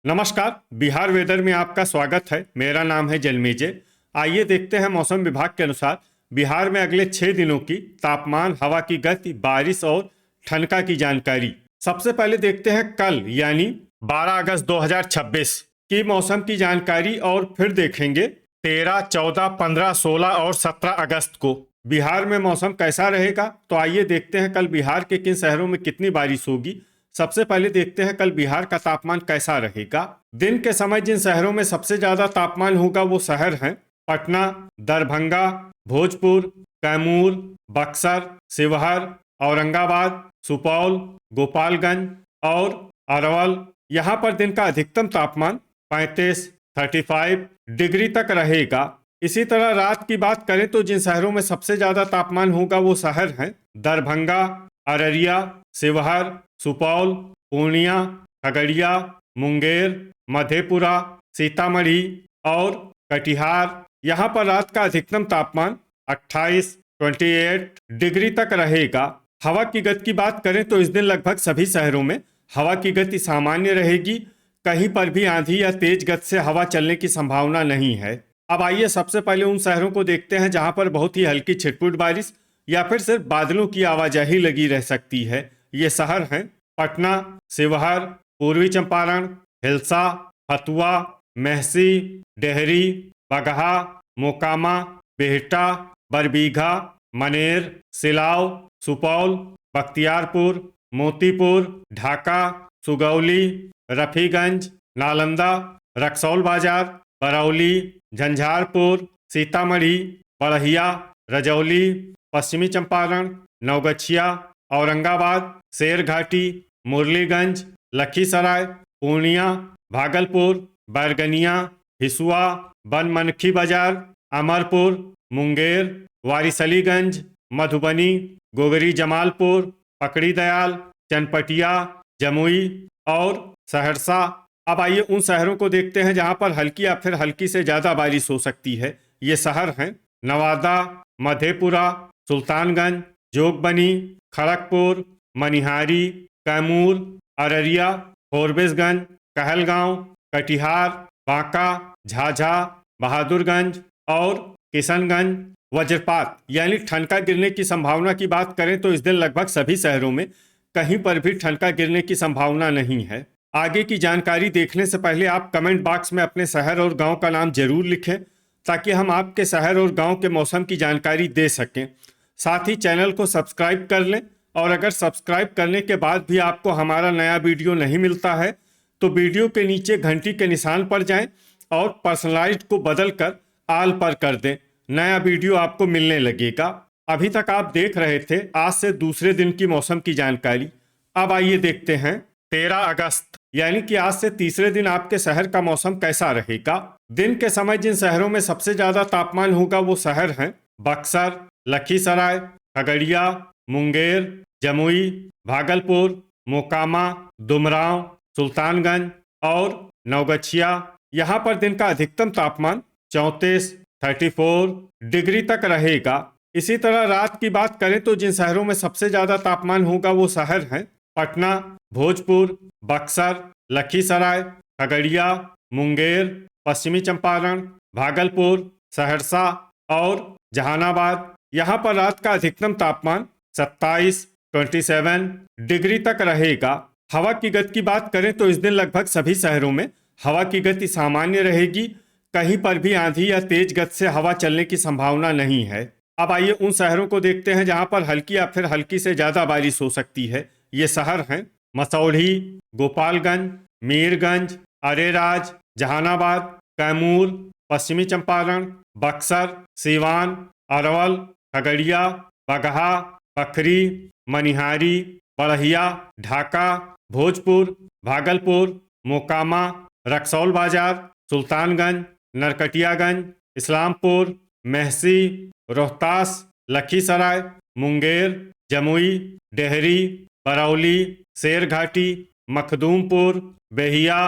नमस्कार। बिहार वेदर में आपका स्वागत है। मेरा नाम है जलमेजे। आइए देखते हैं मौसम विभाग के अनुसार बिहार में अगले 6 दिनों की तापमान, हवा की गति, बारिश और ठनका की जानकारी। सबसे पहले देखते हैं कल यानी 12 अगस्त 2026 की मौसम की जानकारी और फिर देखेंगे 13, 14, 15, 16 और 17 अगस्त को बिहार में मौसम कैसा रहेगा। तो आइए देखते हैं कल बिहार के किन शहरों में कितनी बारिश होगी। सबसे पहले देखते हैं कल बिहार का तापमान कैसा रहेगा। दिन के समय जिन शहरों में सबसे ज्यादा तापमान होगा वो शहर हैं पटना, दरभंगा, भोजपुर, कैमूर, बक्सर, शिवहर, औरंगाबाद, सुपौल, गोपालगंज और अरवल। यहाँ पर दिन का अधिकतम तापमान 35 डिग्री तक रहेगा। इसी तरह रात की बात करें तो जिन शहरों में सबसे ज्यादा तापमान होगा वो शहर हैं दरभंगा, अररिया, शिवहर, सुपौल, पूर्णिया, खगड़िया, मुंगेर, मधेपुरा, सीतामढ़ी और कटिहार। यहाँ पर रात का अधिकतम तापमान 28 डिग्री तक रहेगा। हवा की गति की बात करें तो इस दिन लगभग सभी शहरों में हवा की गति सामान्य रहेगी। कहीं पर भी आंधी या तेज गति से हवा चलने की संभावना नहीं है। अब आइए सबसे पहले उन शहरों को देखते हैं जहां पर बहुत ही हल्की छिटपुट बारिश या फिर सिर्फ बादलों की आवाजाही लगी रह सकती है। ये शहर हैं पटना, शिवहर, पूर्वी चंपारण, हिलसा, हथुआ, मेहसी, डेहरी, बगहा, मोकामा, बिहटा, बरबीघा, मनेर, सिलाव, सुपौल, बख्तियारपुर, मोतीपुर, ढाका, सुगौली, रफीगंज, नालंदा, रक्सौल बाजार, बरौली, झंझारपुर, सीतामढ़ी, बढ़िया, रजौली, पश्चिमी चंपारण, नवगछिया, औरंगाबाद, शेरघाटी, मुरलीगंज, लखीसराय, पूर्णिया, भागलपुर, बैरगनिया, हिसुआ, बनमनखी बाजार, अमरपुर, मुंगेर, वारिसलीगंज, मधुबनी, गोगरी जमालपुर, पकड़ी दयाल, चनपटिया, जमुई और सहरसा। अब आइए उन शहरों को देखते हैं जहां पर हल्की या फिर हल्की से ज्यादा बारिश हो सकती है। ये शहर हैं नवादा, मधेपुरा, सुल्तानगंज, जोगबनी, खड़गपुर, मनिहारी, कैमूर, अररिया, फॉरबिसगंज, कहलगांव, कटिहार, बांका, झाझा, बहादुरगंज और किशनगंज। वज्रपात यानी ठनका गिरने की संभावना की बात करें तो इस दिन लगभग सभी शहरों में कहीं पर भी ठनका गिरने की संभावना नहीं है। आगे की जानकारी देखने से पहले आप कमेंट बॉक्स में अपने शहर और गांव का नाम जरूर लिखें ताकि हम आपके शहर और गांव के मौसम की जानकारी दे सकें। साथ ही चैनल को सब्सक्राइब कर लें और अगर सब्सक्राइब करने के बाद भी आपको हमारा नया वीडियो नहीं मिलता है तो वीडियो के नीचे घंटी के निशान पर जाएं और पर्सनलाइज्ड को बदल कर आल पर कर दें। नया वीडियो आपको मिलने लगेगा। अभी तक आप देख रहे थे आज से दूसरे दिन की मौसम की जानकारी। अब आइए देखते हैं 13 अगस्त यानी कि आज से तीसरे दिन आपके शहर का मौसम कैसा रहेगा। दिन के समय जिन शहरों में सबसे ज्यादा तापमान होगा वो शहर हैं बक्सर, लखीसराय, खगड़िया, मुंगेर, जमुई, भागलपुर, मोकामा, दुमराव, सुल्तानगंज और नवगछिया। यहाँ पर दिन का अधिकतम तापमान 34 डिग्री तक रहेगा। इसी तरह रात की बात करें तो जिन शहरों में सबसे ज्यादा तापमान होगा वो शहर हैं पटना, भोजपुर, बक्सर, लखीसराय, खगड़िया, मुंगेर, पश्चिमी चंपारण, भागलपुर, सहरसा और जहानाबाद। यहाँ पर रात का अधिकतम तापमान 27 डिग्री तक रहेगा। हवा की गति की बात करें तो इस दिन लगभग सभी शहरों में हवा की गति सामान्य रहेगी। कहीं पर भी आंधी या तेज गति से हवा चलने की संभावना नहीं है। अब आइए उन शहरों को देखते हैं जहां पर हल्की या फिर हल्की से ज्यादा बारिश हो सकती है। ये शहर हैं मसौढ़ी, गोपालगंज, मीरगंज, अरेराज, जहानाबाद, कैमूर, पश्चिमी चंपारण, बक्सर, सीवान, अरवल, खगड़िया, बगहा, पखरी, मनिहारी, बढ़िया, ढाका, भोजपुर, भागलपुर, मोकामा, रक्सौल बाजार, सुल्तानगंज, नरकटियागंज, इस्लामपुर, मेहसी, रोहतास, लखीसराय, मुंगेर, जमुई, डेहरी, बरौली, शेरघाटी, मखदूमपुर, बेहिया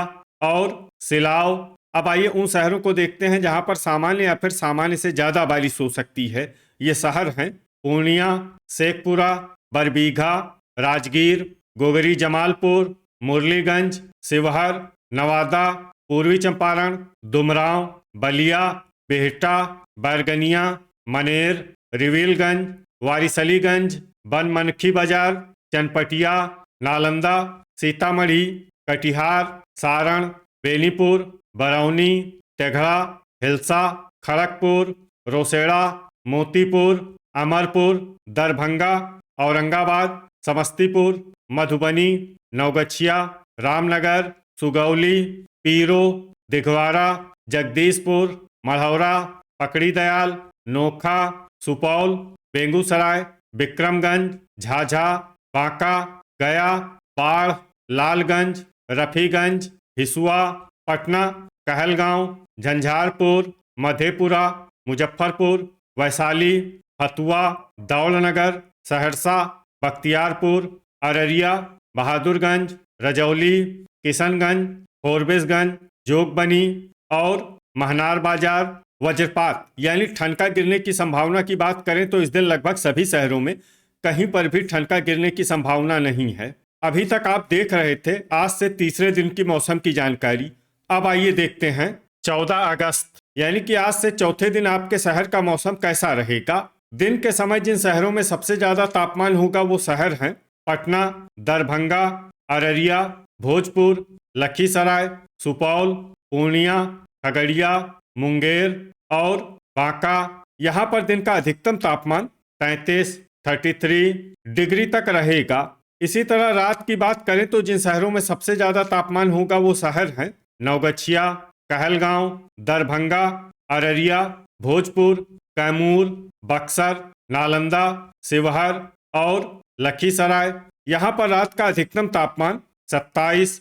और सिलाव। अब आइए उन शहरों को देखते हैं जहां पर सामान्य या फिर सामान्य से ज्यादा बारिश हो सकती है। ये शहर हैं पूर्णिया, शेखपुरा, बरबीघा, राजगीर, गोगरी जमालपुर, मुरलीगंज, शिवहर, नवादा, पूर्वी चंपारण, डुमरांव, बलिया, बिहटा, बैरगनिया, मनेर, रिविलगंज, वारिसलीगंज, बनमनखी बाजार, चनपटिया, नालंदा, सीतामढ़ी, कटिहार, सारण, बेनीपुर, बरौनी, तेघड़ा, हिलसा, खड़गपुर, रोसेड़ा, मोतीपुर, अमरपुर, दरभंगा, औरंगाबाद, समस्तीपुर, मधुबनी, नवगछिया, रामनगर, सुगौली, पीरो, दिघवाड़ा, जगदीशपुर, मढ़ौरा, पकड़ीदयाल, नोखा, सुपौल, बेगूसराय, विक्रमगंज, झाझा, बांका, गया, बाढ़, लालगंज, रफीगंज, हिसुआ, पटना, कहलगांव, झंझारपुर, मधेपुरा, मुजफ्फरपुर, वैशाली, हथुआ, दौलनगर, सहरसा, बख्तियारपुर, अररिया, बहादुरगंज, रजौली, किशनगंज, फोरबिसगंज, जोगबनी और महनार बाजार। वज्रपात यानी ठनका गिरने की संभावना की बात करें तो इस दिन लगभग सभी शहरों में कहीं पर भी ठनका गिरने की संभावना नहीं है। अभी तक आप देख रहे थे आज से तीसरे दिन की मौसम की जानकारी। अब आइए देखते हैं 14 अगस्त यानी कि आज से चौथे दिन आपके शहर का मौसम कैसा रहेगा। दिन के समय जिन शहरों में सबसे ज्यादा तापमान होगा वो शहर हैं पटना, दरभंगा, अररिया, भोजपुर, लखीसराय, सुपौल, पूर्णिया, खगड़िया, मुंगेर और बांका। यहाँ पर दिन का अधिकतम तापमान 33 डिग्री तक रहेगा। इसी तरह रात की बात करें तो जिन शहरों में सबसे ज्यादा तापमान होगा वो शहर हैं नवगछिया, कहलगांव, दरभंगा, अररिया, भोजपुर, कैमूर, बक्सर, नालंदा, शिवहर और लखीसराय। यहाँ पर रात का अधिकतम तापमान 27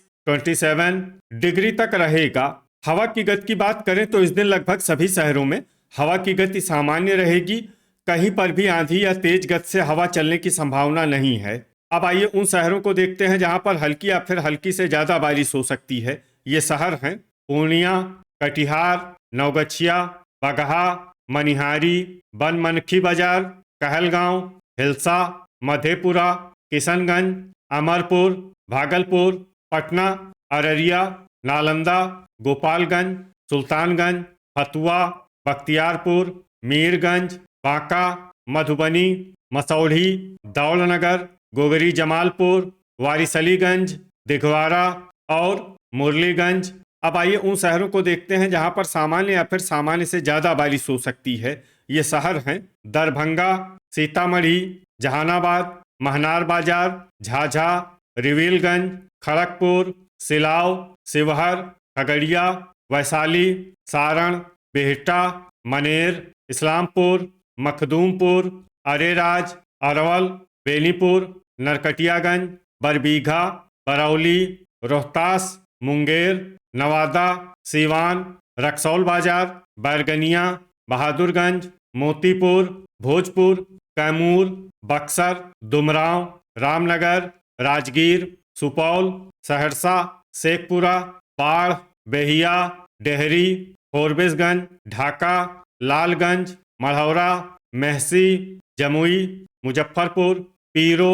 डिग्री तक रहेगा। हवा की गति की बात करें तो इस दिन लगभग सभी शहरों में हवा की गति सामान्य रहेगी। कहीं पर भी आंधी या तेज गति से हवा चलने की संभावना नहीं है। अब आइए उन शहरों को देखते हैं जहां पर हल्की या फिर हल्की से ज्यादा बारिश हो सकती है। ये शहर हैं पूर्णिया, कटिहार, नवगछिया, बगहा, मनिहारी, बनमनखी बाजार, कहलगांव, हिलसा, मधेपुरा, किशनगंज, अमरपुर, भागलपुर, पटना, अररिया, नालंदा, गोपालगंज, सुल्तानगंज, हथुआ, बख्तियारपुर, मीरगंज, बांका, मधुबनी, मसौढ़ी, दौलनगर, गोगरी जमालपुर, वारिसलीगंज, दिघवाड़ा और मुरलीगंज। अब आइए उन शहरों को देखते हैं जहां पर सामान्य या फिर सामान्य से ज्यादा बारिश हो सकती है। ये शहर हैं दरभंगा, सीतामढ़ी, जहानाबाद, महनार बाजार, झाझा, रिविलगंज, खड़गपुर, सिलाव, शिवहर, खगड़िया, वैशाली, सारण, बिहटा, मनेर, इस्लामपुर, मखदूमपुर, अरेराज, अरवल, बेनीपुर, नरकटियागंज, बरबीघा, बरौली, रोहतास, मुंगेर, नवादा, सीवान, रक्सौल बाजार, बैरगनिया, बहादुरगंज, मोतीपुर, भोजपुर, कैमूर, बक्सर, डुमरांव, रामनगर, राजगीर, सुपौल, सहरसा, शेखपुरा, बाढ़, बेहिया, डेहरी, फोरबिसगंज, ढाका, लालगंज, मढ़ौरा, मेहसी, जमुई, मुजफ्फरपुर, पीरो,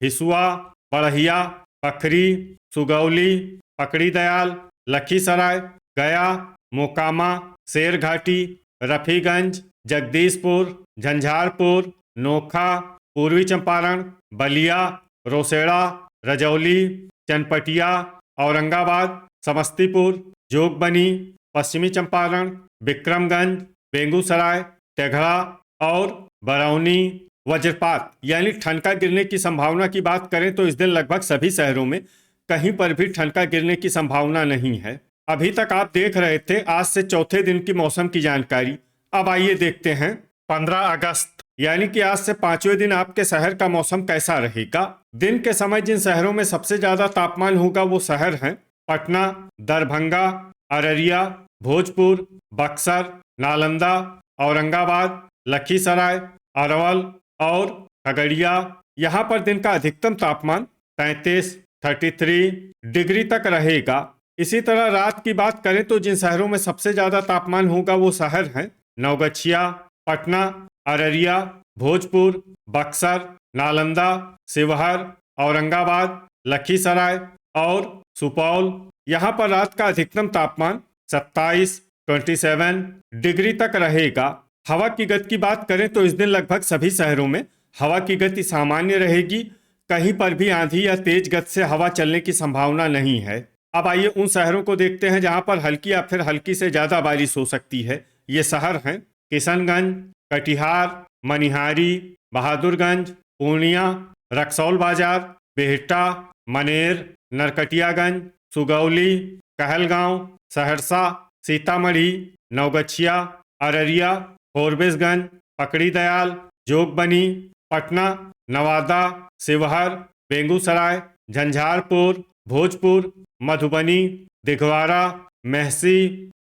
हिसुआ, बड़हिया, पखरी, सुगौली, पकड़ीदयाल, लखीसराय, गया, मोकामा, शेरघाटी, रफीगंज, जगदीशपुर, झंझारपुर, नोखा, पूर्वी चंपारण, बलिया, रोसेड़ा, रजौली, चनपटिया, औरंगाबाद, समस्तीपुर, जोगबनी, पश्चिमी चंपारण, विक्रमगंज, बेगूसराय, तेघड़ा और बरौनी। वज्रपात यानी ठनका गिरने की संभावना की बात करें तो इस दिन लगभग सभी शहरों में कहीं पर भी ठनका गिरने की संभावना नहीं है। अभी तक आप देख रहे थे आज से चौथे दिन की मौसम की जानकारी। अब आइए देखते हैं 15 अगस्त यानी कि आज से पांचवें दिन आपके शहर का मौसम कैसा रहेगा। दिन के समय जिन शहरों में सबसे ज्यादा तापमान होगा वो शहर हैं पटना, दरभंगा, अररिया, भोजपुर, बक्सर, नालंदा, औरंगाबाद, लखीसराय, अरवल और खगड़िया। यहाँ पर दिन का अधिकतम तापमान 33 डिग्री तक रहेगा। इसी तरह रात की बात करें तो जिन शहरों में सबसे ज्यादा तापमान होगा वो शहर हैं नवगछिया, पटना, अररिया, भोजपुर, बक्सर, नालंदा, शिवहर, औरंगाबाद, लखीसराय और सुपौल। यहाँ पर रात का अधिकतम तापमान 27 डिग्री तक रहेगा। हवा की गति की बात करें तो इस दिन लगभग सभी शहरों में हवा की गति सामान्य रहेगी। कहीं पर भी आंधी या तेज गति से हवा चलने की संभावना नहीं है। अब आइए उन शहरों को देखते हैं जहां पर हल्की या फिर हल्की से ज्यादा बारिश हो सकती है। ये शहर हैं किशनगंज, कटिहार, मनिहारी, बहादुरगंज, पूर्णिया, रक्सौल बाजार, बेहटा, मनेर, नरकटियागंज, सुगौली, कहलगांव, सहरसा, सीतामढ़ी, नवगछिया, अररिया, फॉरबिसगंज, पकड़ी दयाल, जोगबनी, पटना, नवादा, शिवहर, बेगूसराय, झंझारपुर, भोजपुर, मधुबनी, दिघवारा, मेहसी,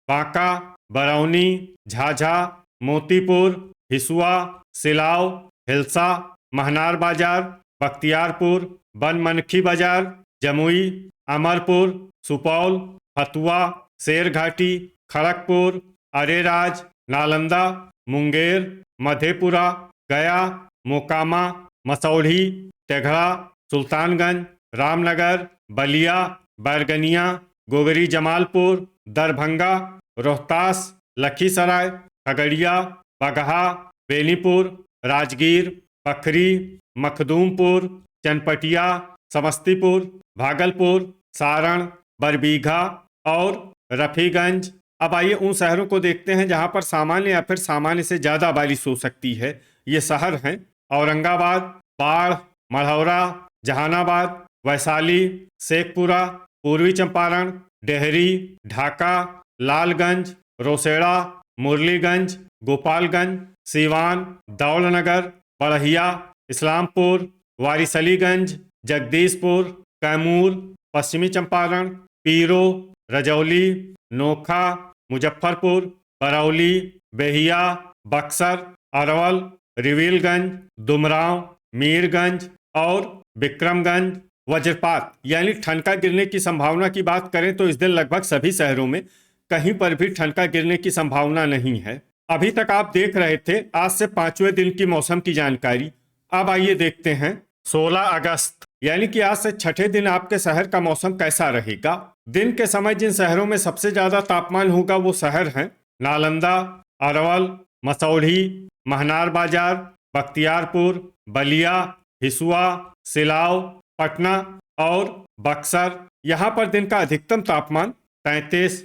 बांका, बरौनी, झाझा, मोतीपुर, हिसुआ, सिलाव, हिलसा, महनार बाजार, बख्तियारपुर, बनमनखी बाजार, जमुई, अमरपुर, सुपौल, फतुआ, शेरघाटी, खड़गपुर, अरेराज, नालंदा, मुंगेर, मधेपुरा, गया, मोकामा, मसौढ़ी, तेघड़ा, सुल्तानगंज, रामनगर, बलिया, बैरगनिया, गोगरी जमालपुर, दरभंगा, रोहतास, लखीसराय, खगड़िया, बगहा, बेनीपुर, राजगीर, पखरी, मखदूमपुर, चनपटिया, समस्तीपुर, भागलपुर, सारण, बरबीघा और रफीगंज। अब आइए उन शहरों को देखते हैं जहां पर सामान्य या फिर सामान्य से ज्यादा बारिश हो सकती है। ये शहर हैं औरंगाबाद, बाढ़, मढ़ौरा, जहानाबाद, वैशाली, शेखपुरा, पूर्वी चंपारण, डेहरी, ढाका, लालगंज, रोसेड़ा, मुरलीगंज, गोपालगंज, सीवान, दौलनगर, बढ़िया, इस्लामपुर, वारिसलीगंज, जगदीशपुर, कैमूर, पश्चिमी चंपारण, पीरो, रजौली, नोखा, मुजफ्फरपुर, बरौली, बेहिया, बक्सर, अरवल, रिविलगंज, दुमराव, मीरगंज और विक्रमगंज। वज्रपात यानी ठनका गिरने की संभावना की बात करें तो इस दिन लगभग सभी शहरों में कहीं पर भी ठनका गिरने की संभावना नहीं है। अभी तक आप देख रहे थे आज से 5वें दिन की मौसम की जानकारी। अब आइए देखते हैं 16 अगस्त यानी कि आज से छठे दिन आपके शहर का मौसम कैसा रहेगा। दिन के समय जिन शहरों में सबसे ज्यादा तापमान होगा वो शहर हैं नालंदा, अरवल, मसौढ़ी, महनार बाजार, बख्तियारपुर, बलिया, हिसुआ, सिलाव, पटना और बक्सर। यहाँ पर दिन का अधिकतम तापमान 33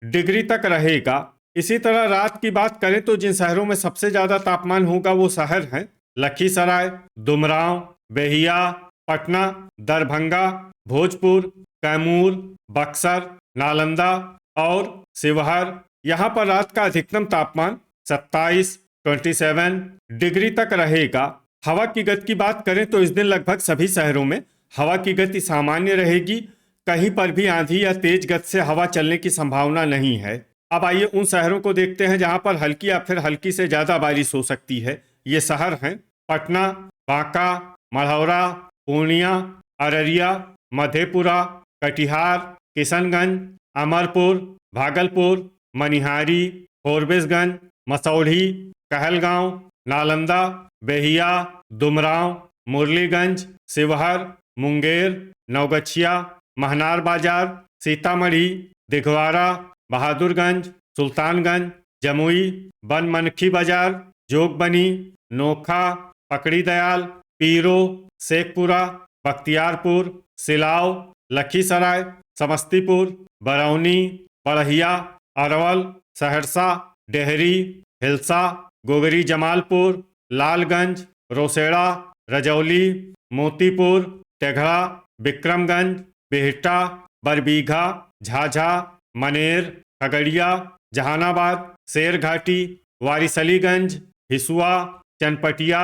डिग्री तक रहेगा। इसी तरह रात की बात करें तो जिन शहरों में सबसे ज्यादा तापमान होगा वो शहर हैं लखीसराय, दुमराव, बेहिया, पटना, दरभंगा, भोजपुर, कैमूर, बक्सर, नालंदा और शिवहर। यहाँ पर रात का अधिकतम तापमान 27 डिग्री तक रहेगा। हवा की गति की बात करें तो इस दिन लगभग सभी शहरों में हवा की गति सामान्य रहेगी। कहीं पर भी आंधी या तेज गति से हवा चलने की संभावना नहीं है। अब आइए उन शहरों को देखते हैं जहां पर हल्की या फिर हल्की से ज्यादा बारिश हो सकती है। ये शहर हैं पटना, बांका, मढ़ौरा, पूर्णिया, अररिया, मधेपुरा, कटिहार, किशनगंज, अमरपुर, भागलपुर, मनिहारी, फॉरबिसगंज, मसौढ़ी, कहलगांव, नालंदा, बेहिया, दुमराव, मुरलीगंज, शिवहर, मुंगेर, नवगछिया, महनार बाजार, सीतामढ़ी, दिघवारा, बहादुरगंज, सुल्तानगंज, जमुई, बनमनखी बाजार, जोगबनी, नोखा, पकड़ी दयाल, पीरो, शेखपुरा, बख्तियारपुर, सिलाव, लखीसराय, समस्तीपुर, बरौनी, बढ़िया, अरवल, सहरसा, डेहरी, हिलसा, गोगरी जमालपुर, लालगंज, रोसेड़ा, रजौली, मोतीपुर, तेघड़ा, विक्रमगंज, बेहटा, बरबीघा, झाझा, मनेर, खगड़िया, जहानाबाद, शेरघाटी, वारिसलीगंज, हिसुआ, चनपटिया,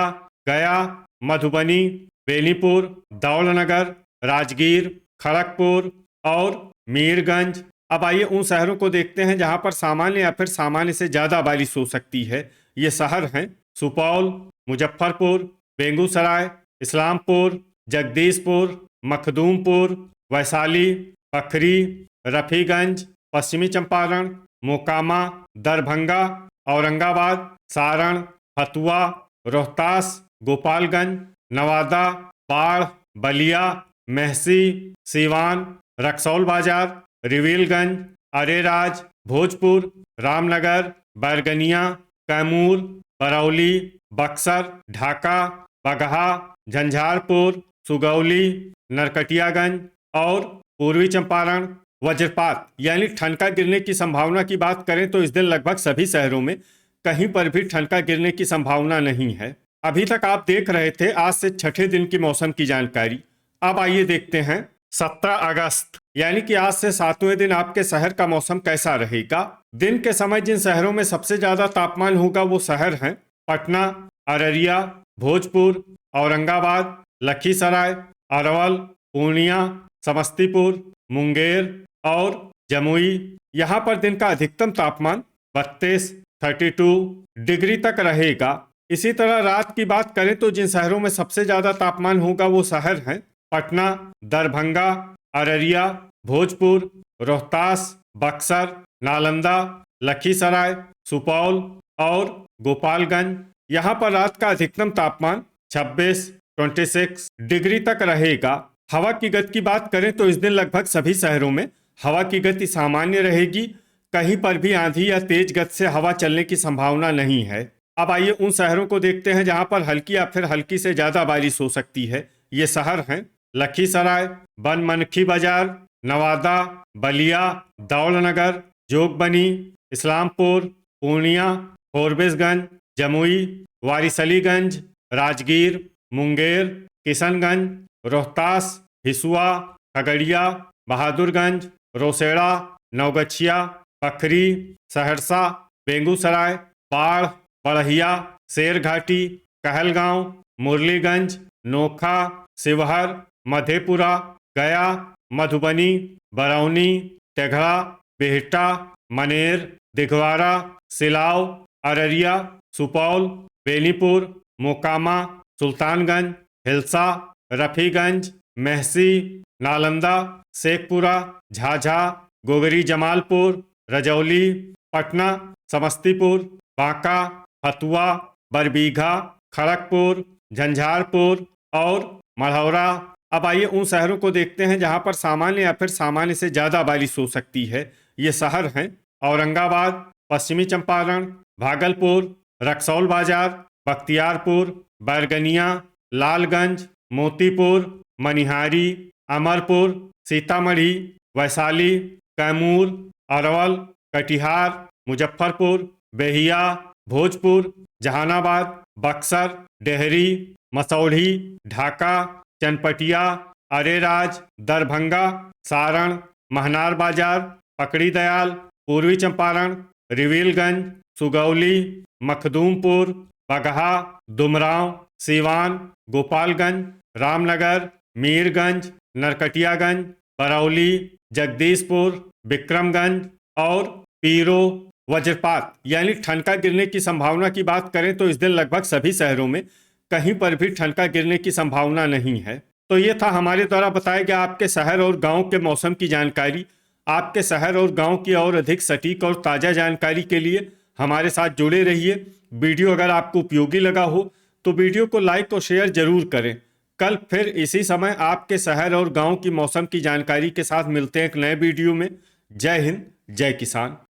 गया, मधुबनी, बेनीपुर, दौलनगर, राजगीर, खड़गपुर और मीरगंज। अब आइए उन शहरों को देखते हैं जहां पर सामान्य या फिर सामान्य से ज्यादा बारिश हो सकती है। ये शहर हैं सुपौल, मुजफ्फरपुर, बेगूसराय, इस्लामपुर, जगदीशपुर, मखदूमपुर, वैशाली, पखरी, रफीगंज, पश्चिमी चंपारण, मोकामा, दरभंगा, औरंगाबाद, सारण, फतुआ, रोहतास, गोपालगंज, नवादा, बाढ़, बलिया, महसी, सीवान, रक्सौल बाजार, रिवीलगंज, अरेराज, भोजपुर, रामनगर, बैरगनिया, कैमूर, बरौली, बक्सर, ढाका, बगहा, झंझारपुर, सुगौली, नरकटियागंज और पूर्वी चंपारण। वज्रपात यानी ठनका गिरने की संभावना की बात करें तो इस दिन लगभग सभी शहरों में कहीं पर भी ठनका गिरने की संभावना नहीं है। अभी तक आप देख रहे थे आज से छठे दिन की मौसम की जानकारी। अब आइए देखते हैं 17 अगस्त यानी कि आज से 7वें दिन आपके शहर का मौसम कैसा रहेगा। दिन के समय जिन शहरों में सबसे ज्यादा तापमान होगा वो शहर हैं पटना, अररिया, भोजपुर, औरंगाबाद, लखीसराय, अरवल, पूर्णिया, समस्तीपुर, मुंगेर और जमुई। यहाँ पर दिन का अधिकतम तापमान 32 डिग्री तक रहेगा। इसी तरह रात की बात करें तो जिन शहरों में सबसे ज्यादा तापमान होगा वो शहर हैं पटना, दरभंगा, अररिया, भोजपुर, रोहतास, बक्सर, नालंदा, लखीसराय, सुपौल और गोपालगंज। यहाँ पर रात का अधिकतम तापमान 26 डिग्री तक रहेगा। हवा की गति की बात करें तो इस दिन लगभग सभी शहरों में हवा की गति सामान्य रहेगी। कहीं पर भी आंधी या तेज गति से हवा चलने की संभावना नहीं है। अब आइए उन शहरों को देखते हैं जहां पर हल्की या फिर हल्की से ज्यादा बारिश हो सकती है। ये शहर हैं लखीसराय, बनमनखी बाजार, नवादा, बलिया, दौलनगर, जोगबनी, इस्लामपुर, पूर्णिया, फोरबिसगंज, जमुई, वारिसलीगंज, राजगीर, मुंगेर, किशनगंज, रोहतास, हिसुआ, खगड़िया, बहादुरगंज, रोसेड़ा, नवगछिया, पखरी, सहरसा, बेगूसराय, बाढ़, बड़हिया, शेरघाटी, कहलगांव, मुरलीगंज, नोखा, शिवहर, मधेपुरा, गया, मधुबनी, बरौनी, तेघड़ा, बिहटा, मनेर, दिघवारा, सिलाव, अररिया, सुपौल, बेनीपुर, मोकामा, सुल्तानगंज, हिल्सा, रफीगंज, महसी, नालंदा, शेखपुरा, झाझा, गोगरी जमालपुर, रजौली, पटना, समस्तीपुर, बांका, फतुआ, बरबीघा, खड़गपुर, झंझारपुर और मढ़ौरा। अब आइए उन शहरों को देखते हैं जहां पर सामान्य या फिर सामान्य से ज्यादा बारिश हो सकती है। ये शहर हैं औरंगाबाद, पश्चिमी चंपारण, भागलपुर, रक्सौल बाजार, बख्तियारपुर, बैरगनिया, लालगंज, मोतीपुर, मनिहारी, अमरपुर, सीतामढ़ी, वैशाली, कैमूर, अरवल, कटिहार, मुजफ्फरपुर, बेहिया, भोजपुर, जहानाबाद, बक्सर, डेहरी, मसौढ़ी, ढाका, चनपटिया, अरेराज, दरभंगा, सारण, महनार बाजार, पकड़ी दयाल, पूर्वी चंपारण, रिवीलगंज, सुगौली, मखदूमपुर, बगहा, दुमराव, सीवान, गोपालगंज, रामनगर, मीरगंज, नरकटियागंज, बरौली, जगदीशपुर, विक्रमगंज और पीरो। वज्रपात यानी ठनका गिरने की संभावना की बात करें तो इस दिन लगभग सभी शहरों में कहीं पर भी ठनका गिरने की संभावना नहीं है। तो ये था हमारे द्वारा बताया गया आपके शहर और गांव के मौसम की जानकारी। आपके शहर और गांव की और अधिक सटीक और ताज़ा जानकारी के लिए हमारे साथ जुड़े रहिए। वीडियो अगर आपको उपयोगी लगा हो तो वीडियो को लाइक और शेयर जरूर करें। कल फिर इसी समय आपके शहर और गांव की मौसम की जानकारी के साथ मिलते हैं एक नए वीडियो में। जय हिंद, जय किसान।